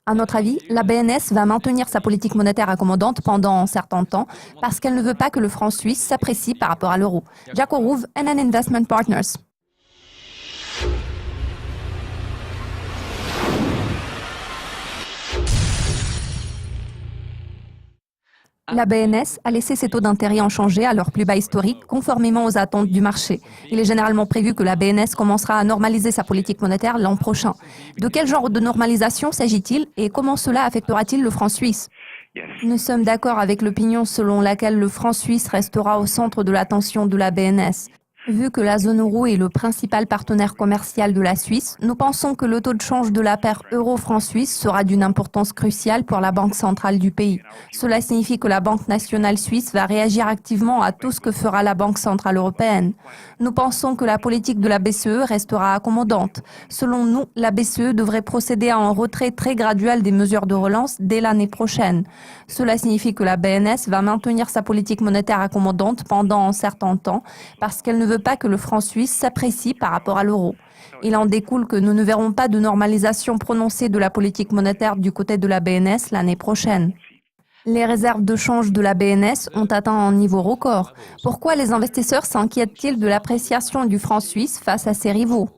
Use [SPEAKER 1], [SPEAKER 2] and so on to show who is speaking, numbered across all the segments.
[SPEAKER 1] À notre avis, la BNS va maintenir sa politique monétaire accommodante pendant un certain temps parce qu'elle ne veut pas que le franc suisse s'apprécie par rapport à l'euro. Jaco Rouve, NN Investment Partners. La BNS a laissé ses taux d'intérêt inchangés à leur plus bas historique, conformément aux attentes du marché. Il est généralement prévu que la BNS commencera à normaliser sa politique monétaire l'an prochain. De quel genre de normalisation s'agit-il et comment cela affectera-t-il le franc suisse? Nous sommes d'accord avec l'opinion selon laquelle le franc suisse restera au centre de l'attention de la BNS. Vu que la zone euro est le principal partenaire commercial de la Suisse, nous pensons que le taux de change de la paire euro-franc suisse sera d'une importance cruciale pour la banque centrale du pays. Cela signifie que la Banque nationale suisse va réagir activement à tout ce que fera la Banque centrale européenne. Nous pensons que la politique de la BCE restera accommodante. Selon nous, la BCE devrait procéder à un retrait très graduel des mesures de relance dès l'année prochaine. Cela signifie que la BNS va maintenir sa politique monétaire accommodante pendant un certain temps parce qu'elle ne veut pas que le franc suisse s'apprécie par rapport à l'euro. Il en découle que nous ne verrons pas de normalisation prononcée de la politique monétaire du côté de la BNS l'année prochaine. Les réserves de change de la BNS ont atteint un niveau record. Pourquoi les investisseurs s'inquiètent-ils de l'appréciation du franc suisse face à ses rivaux ?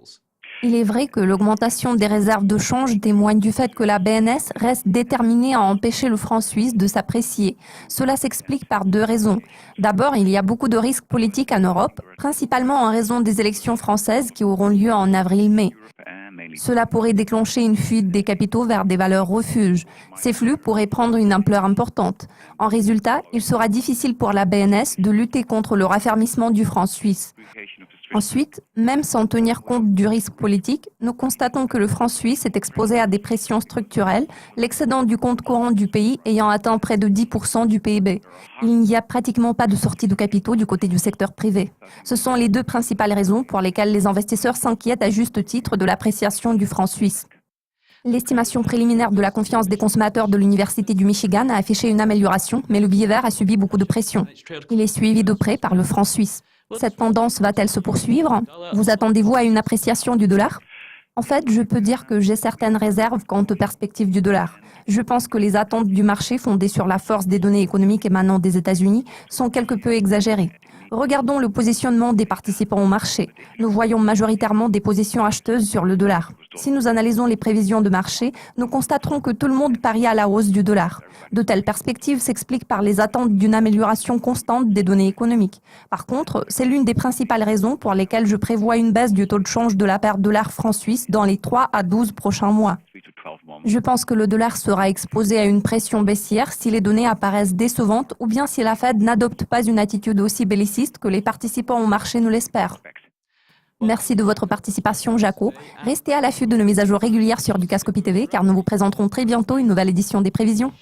[SPEAKER 1] Il est vrai que l'augmentation des réserves de change témoigne du fait que la BNS reste déterminée à empêcher le franc suisse de s'apprécier. Cela s'explique par deux raisons. D'abord, il y a beaucoup de risques politiques en Europe, principalement en raison des élections françaises qui auront lieu en avril-mai. Cela pourrait déclencher une fuite des capitaux vers des valeurs refuges. Ces flux pourraient prendre une ampleur importante. En résultat, il sera difficile pour la BNS de lutter contre le raffermissement du franc suisse. Ensuite, même sans tenir compte du risque politique, nous constatons que le franc suisse est exposé à des pressions structurelles, l'excédent du compte courant du pays ayant atteint près de 10% du PIB. Il n'y a pratiquement pas de sortie de capitaux du côté du secteur privé. Ce sont les deux principales raisons pour lesquelles les investisseurs s'inquiètent à juste titre de l'appréciation du franc suisse. L'estimation préliminaire de la confiance des consommateurs de l'Université du Michigan a affiché une amélioration, mais le billet vert a subi beaucoup de pression. Il est suivi de près par le franc suisse. Cette tendance va-t-elle se poursuivre? Vous attendez-vous à une appréciation du dollar? En fait, je peux dire que j'ai certaines réserves quant aux perspectives du dollar. Je pense que les attentes du marché fondées sur la force des données économiques émanant des États-Unis sont quelque peu exagérées. Regardons le positionnement des participants au marché. Nous voyons majoritairement des positions acheteuses sur le dollar. Si nous analysons les prévisions de marché, nous constaterons que tout le monde parie à la hausse du dollar. De telles perspectives s'expliquent par les attentes d'une amélioration constante des données économiques. Par contre, c'est l'une des principales raisons pour lesquelles je prévois une baisse du taux de change de la paire dollar-franc suisse dans les 3 à 12 prochains mois. Je pense que le dollar sera exposé à une pression baissière si les données apparaissent décevantes ou bien si la Fed n'adopte pas une attitude aussi belliciste que les participants au marché nous l'espèrent. Merci de votre participation, Jaco. Restez à l'affût de nos mises à jour régulières sur Dukascopy TV car nous vous présenterons très bientôt une nouvelle édition des prévisions.